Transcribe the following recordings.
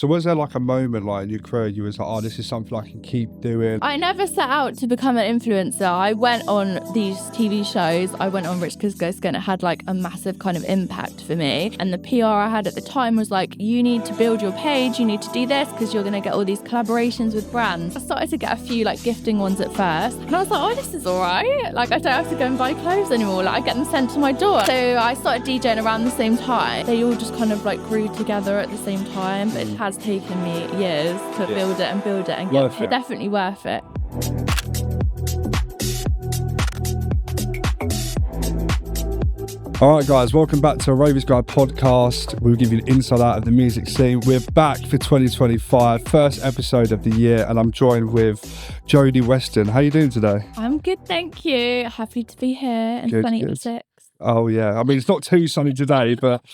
So was there like a moment like in your career you was like, oh, this is something I can keep doing? I never set out to become an influencer. I went on these TV shows. I went on Rich Kids Go Ski, and it had like a massive kind of impact for me. And the PR I had at the time was like, you need to build your page, you need to do this because you're going to get all these collaborations with brands. I started to get a few like gifting ones at first. And I was like, oh, this is all right. Like I don't have to go and buy clothes anymore. Like I get them sent to my door. So I started DJing around the same time. They all just kind of like grew together at the same time. But it has taken me years to build it and get it. Definitely worth it. All right, guys, welcome back to a Rovers Guide podcast. We'll give you an insight out of the music scene. We're back for 2025, first episode of the year, and I'm joined with Jodie, Weston. How are you doing today? I'm good, thank you. Happy to be here in 2026. Oh, yeah. I mean, it's not too sunny today, but...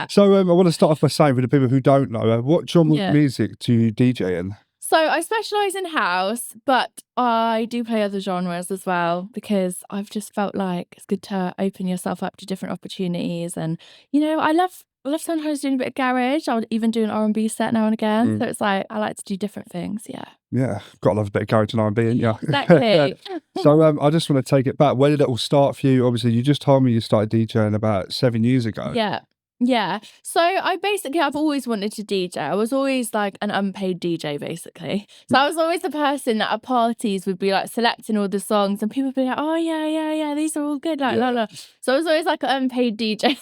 So I want to start off by saying, for the people who don't know, what genre of music do you DJ in? So I specialise in house, but I do play other genres as well because I've just felt like it's good to open yourself up to different opportunities. And, you know, I love sometimes doing a bit of garage. I would even do an R&B set now and again. So it's like, I like to do different things, Yeah, got to love a bit of garage and R&B, ain't you? Exactly. So I just want to take it back. Where did it all start for you? Obviously, you just told me you started DJing about 7 years ago. Yeah. So I've always wanted to DJ. I was always like an unpaid DJ, basically. So I was always the person that at parties would be like selecting all the songs and people would be like, oh, yeah, these are all good. Like, la, la. So I was always like an unpaid DJ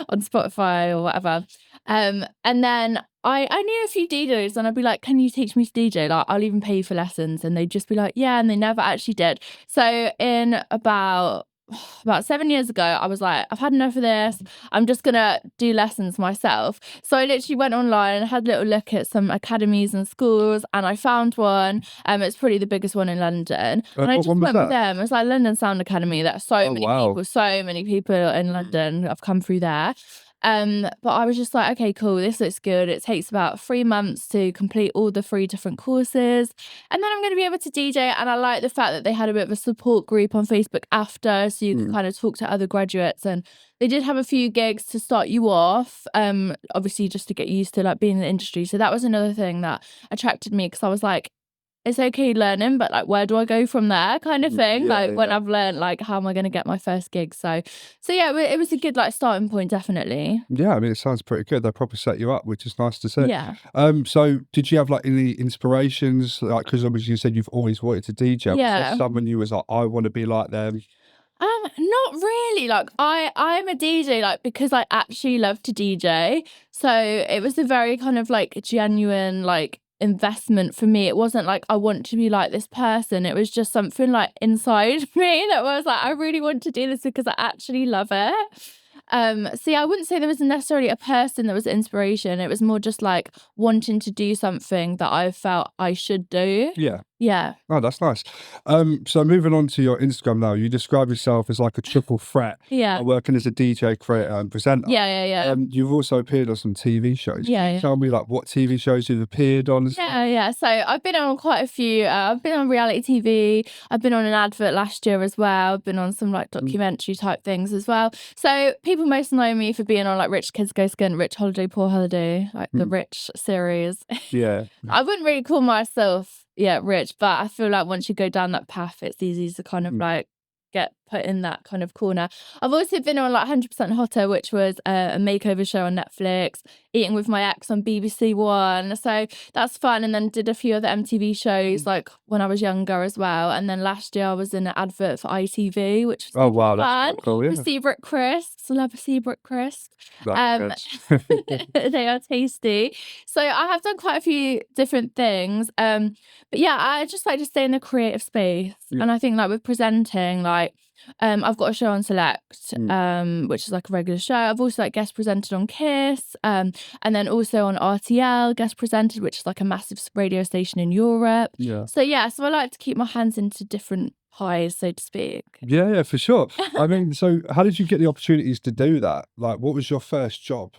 on Spotify or whatever. And then I knew a few DJs and I'd be like, can you teach me to DJ? Like, I'll even pay you for lessons. And they'd just be like, yeah. And they never actually did. So in about 7 years ago, I was like, I've had enough of this. I'm just gonna do lessons myself. So I literally went online and had a little look at some academies and schools, and I found one. It's probably the biggest one in London. And I just went with them. It was like London Sound Academy. That's so many people in London have come through there. But I was just like, okay, cool, this looks good. It takes about 3 months to complete all the 3 different courses. And then I'm going to be able to DJ. And I like the fact that they had a bit of a support group on Facebook after, so you could kind of talk to other graduates. And they did have a few gigs to start you off, obviously just to get used to like being in the industry. So that was another thing that attracted me, because I was like, it's okay learning, but like, where do I go from there, kind of thing? When I've learned, like, how am I going to get my first gig? So yeah, it was a good like starting point, definitely. Yeah, I mean, it sounds pretty good. They probably set you up, which is nice to see. Yeah. So did you have like any inspirations? Like, because obviously you said you've always wanted to DJ. Yeah. Was there someone you was like, I want to be like them? Not really. Like I'm a DJ like because I actually love to DJ. So it was a very kind of like genuine like investment for me. It wasn't like I want to be like this person. It was just something like inside me that was like, I really want to do this because I actually love it. So yeah, I wouldn't say there was necessarily a person that was inspiration. It was more just like wanting to do something that I felt I should do. Yeah. Oh, that's nice. So moving on to your Instagram now, you describe yourself as like a triple threat. Working as a DJ, creator and presenter. Yeah. You've also appeared on some TV shows. Can you tell me like what TV shows you've appeared on? Yeah. So I've been on quite a few. I've been on reality TV. I've been on an advert last year as well. I've been on some like documentary type things as well. So people most know me for being on like Rich Kids Go Ski, Rich Holiday, Poor Holiday, like the Rich series. I wouldn't really call myself rich, but I feel like once you go down that path, it's easy to kind of like get put in that kind of corner. I've also been on like 100% Hotter, which was a makeover show on Netflix, Eating with My Ex on BBC One. So that's fun. And then did a few other MTV shows like when I was younger as well. And then last year I was in an advert for ITV, which was fun. That's cool, with Seabrook crisps. Love a Seabrook crisp. They are tasty. So I have done quite a few different things. But yeah, I just like to stay in the creative space. And I think like with presenting, like I've got a show on Select, which is like a regular show. I've also like guest presented on Kiss, and then also on RTL guest presented, which is like a massive radio station in Europe. So I like to keep my hands into different pies, so to speak. Yeah, for sure. I mean, so how did you get the opportunities to do that? Like, what was your first job?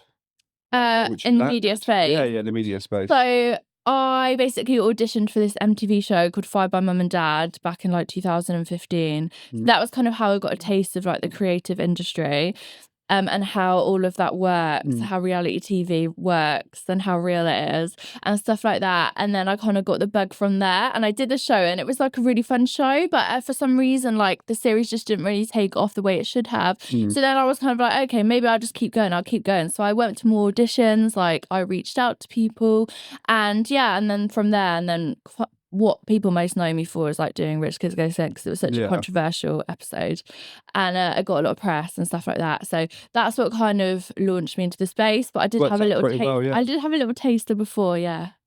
In the media space. Yeah, the media space. So I basically auditioned for this MTV show called Fired by Mum and Dad back in like 2015. That was kind of how I got a taste of like the creative industry. and how all of that works, how reality TV works and how real it is and stuff like that. And then I kind of got the bug from there, and I did the show, and it was like a really fun show, but for some reason, like the series just didn't really take off the way it should have. So then I was kind of like, okay, maybe I'll just keep going. So I went to more auditions, like I reached out to people, and then from there, and then what people most know me for is like doing Rich Kids Go Sick, because it was such a controversial episode, and I got a lot of press and stuff like that. So that's what kind of launched me into the space. But I did have a little I did have a little taster before,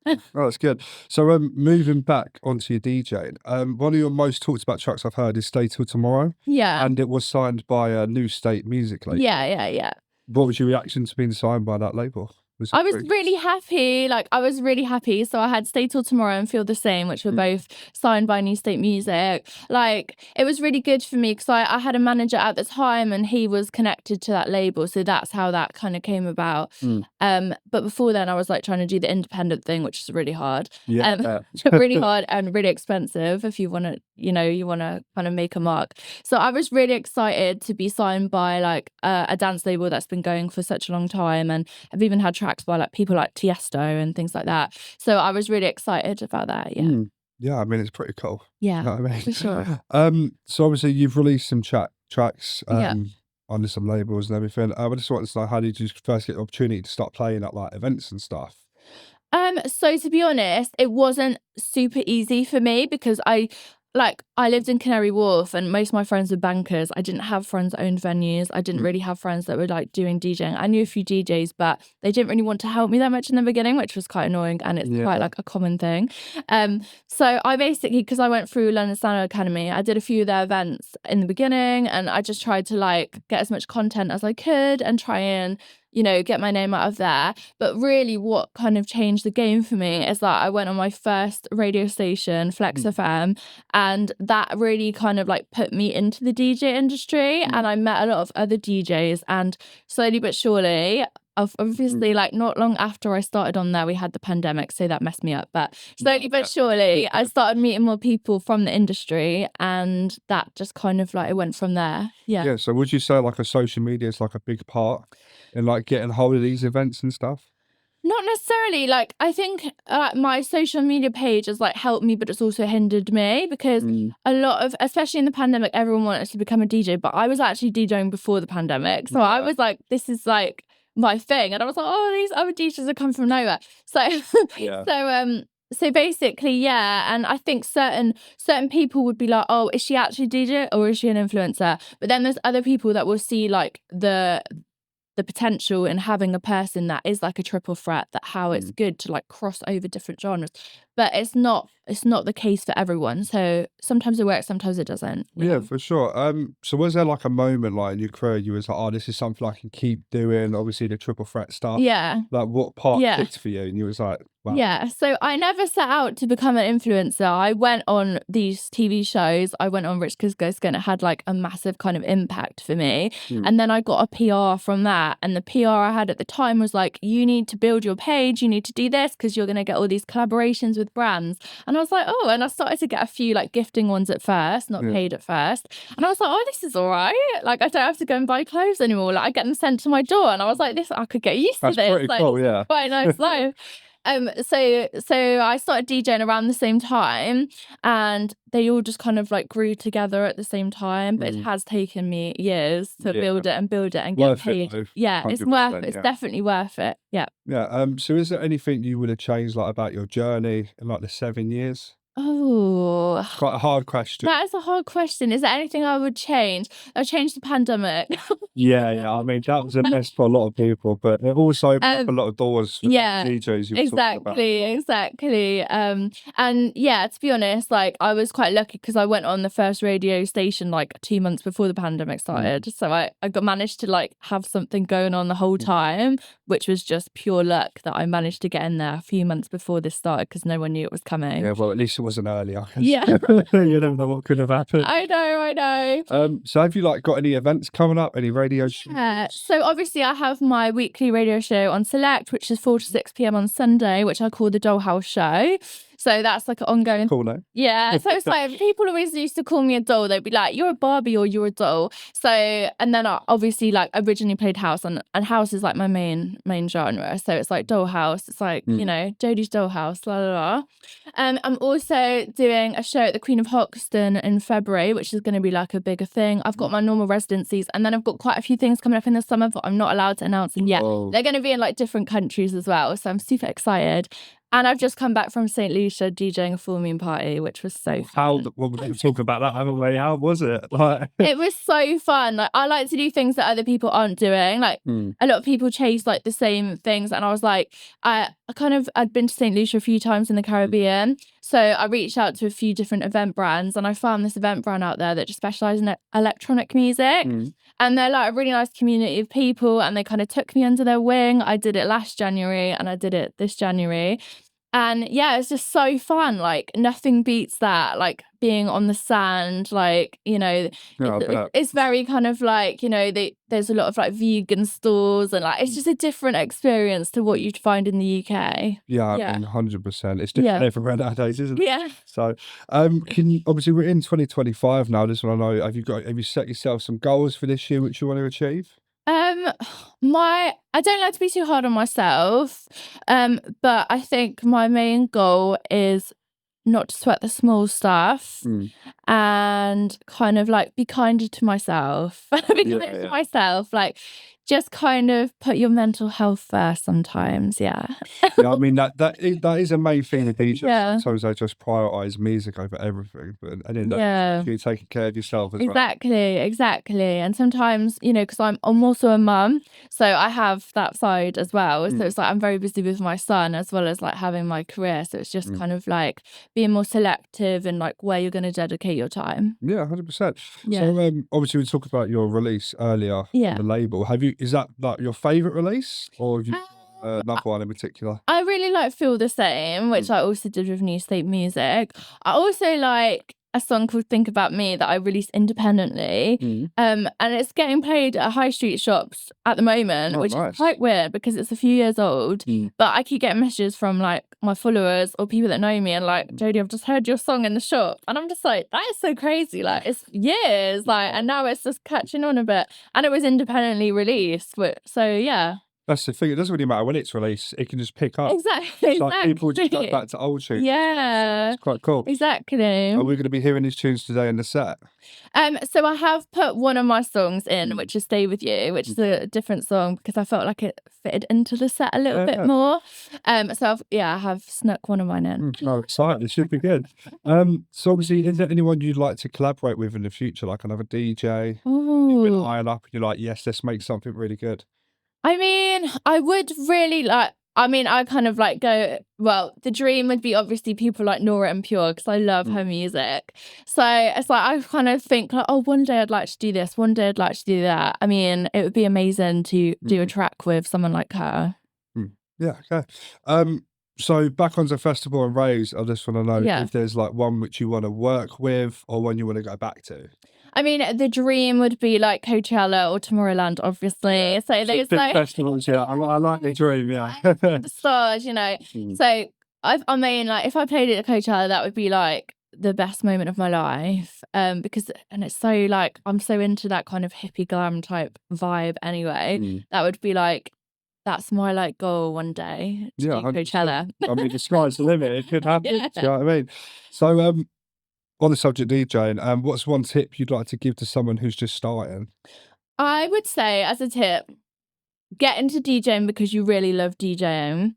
Oh, that's good. So moving back onto your DJing, one of your most talked about tracks I've heard is Stay Till Tomorrow. Yeah. And it was signed by a New State Music label. Yeah. What was your reaction to being signed by that label? I was really happy. So I had Stay Till Tomorrow and Feel the Same, which were both signed by New State Music. Like, it was really good for me because I had a manager at the time, and he was connected to that label. So that's how that kind of came about. But before then, I was like trying to do the independent thing, which is really hard. Really hard and really expensive if you want to, you want to kind of make a mark. So I was really excited to be signed by like a dance label that's been going for such a long time, and I've even had tracks by like people like Tiesto and things like that. So I was really excited about that. Yeah, I mean, it's pretty cool. Yeah, you know what I mean? for sure. So obviously you've released some tracks under some labels and everything. I just wanted to know, how did you first get the opportunity to start playing at like events and stuff? So to be honest, it wasn't super easy for me because I lived in Canary Wharf, and most of my friends were bankers. I didn't have friends that owned venues. I didn't really have friends that were like doing DJing. I knew a few DJs, but they didn't really want to help me that much in the beginning, which was quite annoying, and it's quite like a common thing. So I basically, because I went through London Standard Academy, I did a few of their events in the beginning, and I just tried to like get as much content as I could and try and get my name out of there. But really what kind of changed the game for me is that I went on my first radio station, Flex FM, and that really kind of like put me into the DJ industry, and I met a lot of other DJs, and slowly but surely, obviously like not long after I started on there, we had the pandemic, so that messed me up, but slowly but surely I started meeting more people from the industry, and that just kind of like it went from there. Yeah, so would you say like a social media is like a big part in like getting hold of these events and stuff? Not necessarily. Like, I think my social media page has like helped me, but it's also hindered me because a lot of, especially in the pandemic, everyone wanted to become a DJ, but I was actually DJing before the pandemic. So I was like, this is like my thing. And I was like, oh, these other DJs have come from nowhere. So, so basically, and I think certain people would be like, oh, is she actually a DJ or is she an influencer? But then there's other people that will see like the potential in having a person that is like a triple threat, that how it's good to like cross over different genres, but it's not the case for everyone. So sometimes it works, sometimes it doesn't. Yeah, for sure. So was there like a moment like in your career you was like, oh, this is something I can keep doing, obviously the triple threat stuff? Like what part clicked for you and you was like, wow. Yeah, so I never set out to become an influencer. I went on these TV shows. I went on Rich Kids Go Sick, and it had like a massive kind of impact for me. And then I got a PR from that. And the PR I had at the time was like, you need to build your page. You need to do this because you're going to get all these collaborations with brands. And I was like, oh, and I started to get a few like gifting ones at first, not paid at first. And I was like, oh, this is all right. Like, I don't have to go and buy clothes anymore. Like, I get them sent to my door. And I was like, I could get used to this. That's pretty like, cool, yeah. Quite a nice life. So I started DJing around the same time, and they all just kind of like grew together at the same time. But it has taken me years to build it and get paid. It's worth it. It's definitely worth it. Yeah. So is there anything you would have changed like about your journey in like the 7 years? Oh, quite a hard question. That is a hard question. Is there anything I would change? I changed the pandemic. Yeah. I mean, that was a mess for a lot of people, but it also opened up a lot of doors for DJs. Exactly. And yeah, to be honest, like I was quite lucky because I went on the first radio station like 2 months before the pandemic started. So I managed to like have something going on the whole time, which was just pure luck that I managed to get in there a few months before this started because no one knew it was coming. Yeah, well, at least it wasn't early, I guess. Yeah. You don't know what could have happened. I know. So have you like got any events coming up? Any radio shows? Yeah. So obviously I have my weekly radio show on Select, which is 4 to 6 p.m. on Sunday, which I call the Dollhouse Show. So that's like an ongoing. Cool, no? Yeah. So it's like people always used to call me a doll. They'd be like, "You're a Barbie or you're a doll." So and then I obviously like originally played house, and house is like my main genre. So it's like doll house. It's like Jodie's doll house. La la la. I'm also doing a show at the Queen of Hoxton in February, which is going to be like a bigger thing. I've got my normal residencies, and then I've got quite a few things coming up in the summer, but I'm not allowed to announce them yet. Oh. They're going to be in like different countries as well, so I'm super excited. And I've just come back from St. Lucia DJing a full moon party, which was so fun. Well, we'll talk about that, haven't we? How was it? Like... It was so fun. Like, I like to do things that other people aren't doing. Like a lot of people chase like the same things, and I was like, I'd been to St. Lucia a few times in the Caribbean, so I reached out to a few different event brands, and I found this event brand out there that just specialises in electronic music. And they're like a really nice community of people, and they kind of took me under their wing. I did it last January and I did it this January. And yeah, it's just so fun. Like nothing beats that, like being on the sand, like, it's very kind of like, there's a lot of like vegan stores, and like it's just a different experience to what you'd find in the UK. Yeah, I mean, 100%. It's different everywhere nowadays, isn't it? Yeah. So, obviously we're in 2025 now. Just want to know, have you set yourself some goals for this year which you want to achieve? I don't like to be too hard on myself, but I think my main goal is not to sweat the small stuff and kind of like be kinder to myself. To myself, like just kind of put your mental health first sometimes. Yeah, I mean that is a main thing with DJs. Sometimes they just prioritize music over everything, and then you're taking care of yourself as well. Exactly. And sometimes, because I'm also a mum, so I have that side as well. So it's like I'm very busy with my son as well as like having my career. So it's just kind of like being more selective and like where you're going to dedicate your time. Yeah, 100%. So obviously we talked about your release earlier on the label. Is that like your favourite release, or have you another one in particular? I really like Feel the Same, which I also did with New State Music. I also like a song called Think About Me that I released independently. And it's getting played at high street shops at the moment, which is quite weird because it's a few years old. But I keep getting messages from like my followers or people that know me and like, Jodie, I've just heard your song in the shop. And I'm just like, that is so crazy. Like it's years, like, and now it's just catching on a bit. And it was independently released. So yeah. That's the thing. It doesn't really matter when it's released. It can just pick up. Exactly. Like people just go back to old tunes. Yeah. It's quite cool. Exactly. Are we going to be hearing these tunes today in the set? So I have put one of my songs in, which is Stay With You, which is a different song because I felt like it fitted into the set a little bit more. So I have snuck one of mine in. Oh, excited. It should be good. So obviously, is there anyone you'd like to collaborate with in the future, like another DJ? You've been eyeing up and you're like, yes, let's make something really good. I mean, I would really like, I kind of like go, well, the dream would be obviously people like Nora En Pure because I love her music. So it's like, I kind of think like, oh, one day I'd like to do this, one day I'd like to do that. I mean, it would be amazing to do a track with someone like her. Yeah, okay. So back onto festival and raves, I just want to know if there's like one which you want to work with or one you want to go back to. I mean, the dream would be like Coachella or Tomorrowland, obviously. So there's like festivals, I like the dream, the stars, So I mean, like if I played it at Coachella, that would be like the best moment of my life. Because it's so like I'm so into that kind of hippie glam type vibe anyway. That would be like that's my like goal one day to do Coachella. I mean, the sky's the limit. It could happen. Do you know what I mean? So on the subject DJing, what's one tip you'd like to give to someone who's just starting? I would say as a tip, get into DJing because you really love DJing.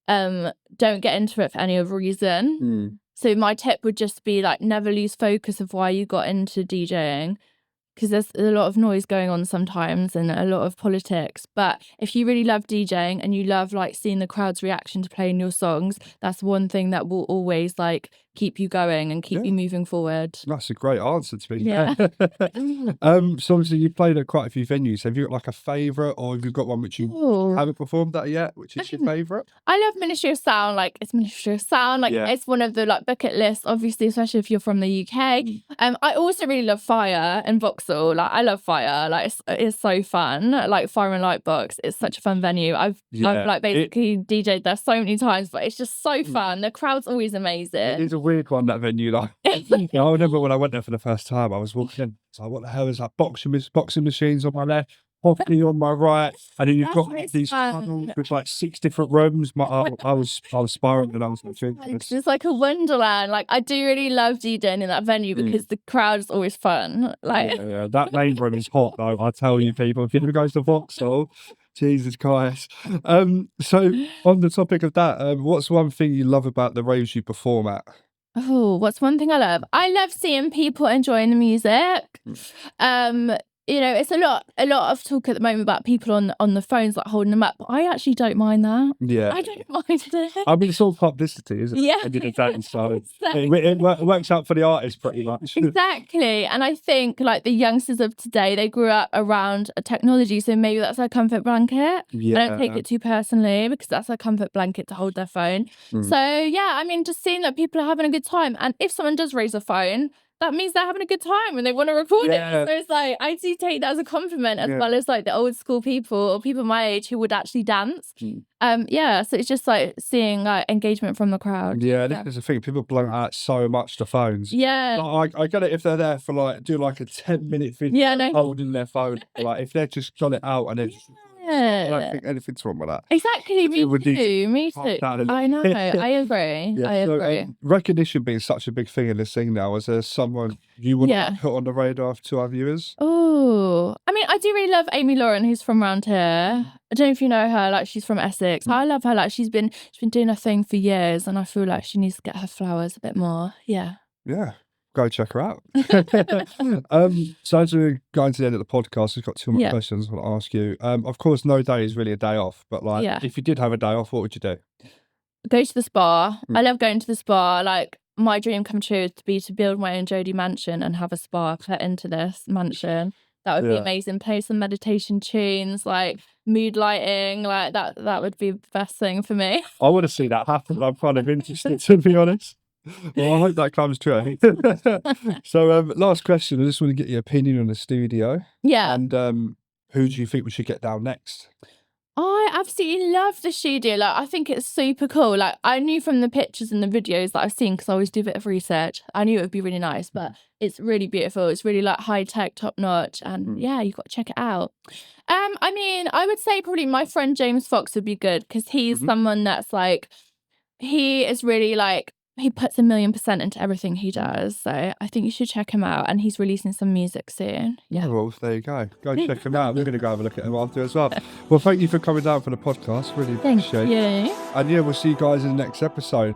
Don't get into it for any other reason. So my tip would just be like never lose focus of why you got into DJing, because there's a lot of noise going on sometimes and a lot of politics. But if you really love DJing and you love like seeing the crowd's reaction to playing your songs, that's one thing that will always like keep you going and keep you moving forward. That's a great answer to me. Yeah. So obviously you played at quite a few venues. Have you got like a favourite, or have you got one which you haven't performed at yet, which is your favourite? I love Ministry of Sound. Like, it's Ministry of Sound. Like, it's one of the like bucket lists, obviously, especially if you're from the UK. I also really love Fire and Vauxhall. Like, I love Fire. Like, it's so fun. Like, Fire and Lightbox. It's such a fun venue. I've like basically DJ'd there so many times, but it's just so fun. The crowd's always amazing. It is a weird one, that venue. Like, I remember when I went there for the first time, I was walking in. So what the hell is that? Boxing machines on my left, hockey on my right, and then you've got these tunnels with like 6 different rooms. I was spiraling and I was it's like a wonderland. Like, I do really love DJing in that venue because the crowd is always fun. Like, that main room is hot though. I tell you, people, if you ever go to Vauxhall, Jesus Christ. So on the topic of that, what's one thing you love about the raves you perform at? Oh, what's one thing I love? I love seeing people enjoying the music. It's a lot of talk at the moment about people on the phones, like holding them up. But I actually don't mind that. Yeah. I don't mind it. I mean, it's all publicity, isn't it? Yeah. So it works out for the artist pretty much. Exactly. And I think like the youngsters of today, they grew up around a technology. So maybe that's their comfort blanket. Yeah. I don't take it too personally because that's their comfort blanket to hold their phone. So yeah, I mean, just seeing that people are having a good time. And if someone does raise a phone, that means they're having a good time and they want to record it. So it's like, I do take that as a compliment, as well as like the old school people or people my age who would actually dance. So it's just like seeing like engagement from the crowd. Yeah, this is the thing. People blow out so much the phones. Yeah. Like, I get it if they're there for like, do like a 10-minute video holding their phone. Like if they're just got it out and they're just, I don't think anything's wrong with that. Exactly, me too. I know, I agree. I agree. Recognition being such a big thing in this thing now, is there someone you would put on the radar to our viewers? Oh, I mean, I do really love Amy Lauren, who's from around here. I don't know if you know her, like she's from Essex. I love her, like she's been doing her thing for years and I feel like she needs to get her flowers a bit more. Yeah. Go check her out. So as we're going to the end of the podcast, we've got 2 more questions I want to ask you. Of course, no day is really a day off, but like if you did have a day off, what would you do? Go to the spa. I love going to the spa. Like my dream come true would be to build my own Jodie mansion and have a spa put into this mansion. That would be amazing. Play some meditation tunes, like mood lighting, like that would be the best thing for me. I want to see that happen. I'm kind of interested, to be honest. Well, I hope that comes true. So, last question. I just want to get your opinion on the studio. Yeah. And who do you think we should get down next? I absolutely love the studio. Like, I think it's super cool. Like, I knew from the pictures and the videos that I've seen, because I always do a bit of research, I knew it would be really nice, but it's really beautiful. It's really like high tech, top notch, and you've got to check it out. I mean, I would say probably my friend James Fox would be good, because he's someone that's like, he is really like, he puts 1,000,000% into everything he does. So I think you should check him out. And he's releasing some music soon. Yeah. Well, there you go. Go check him out. We're going to go have a look at him after as well. Well, thank you for coming down for the podcast. Really appreciate it. Thank you. And we'll see you guys in the next episode.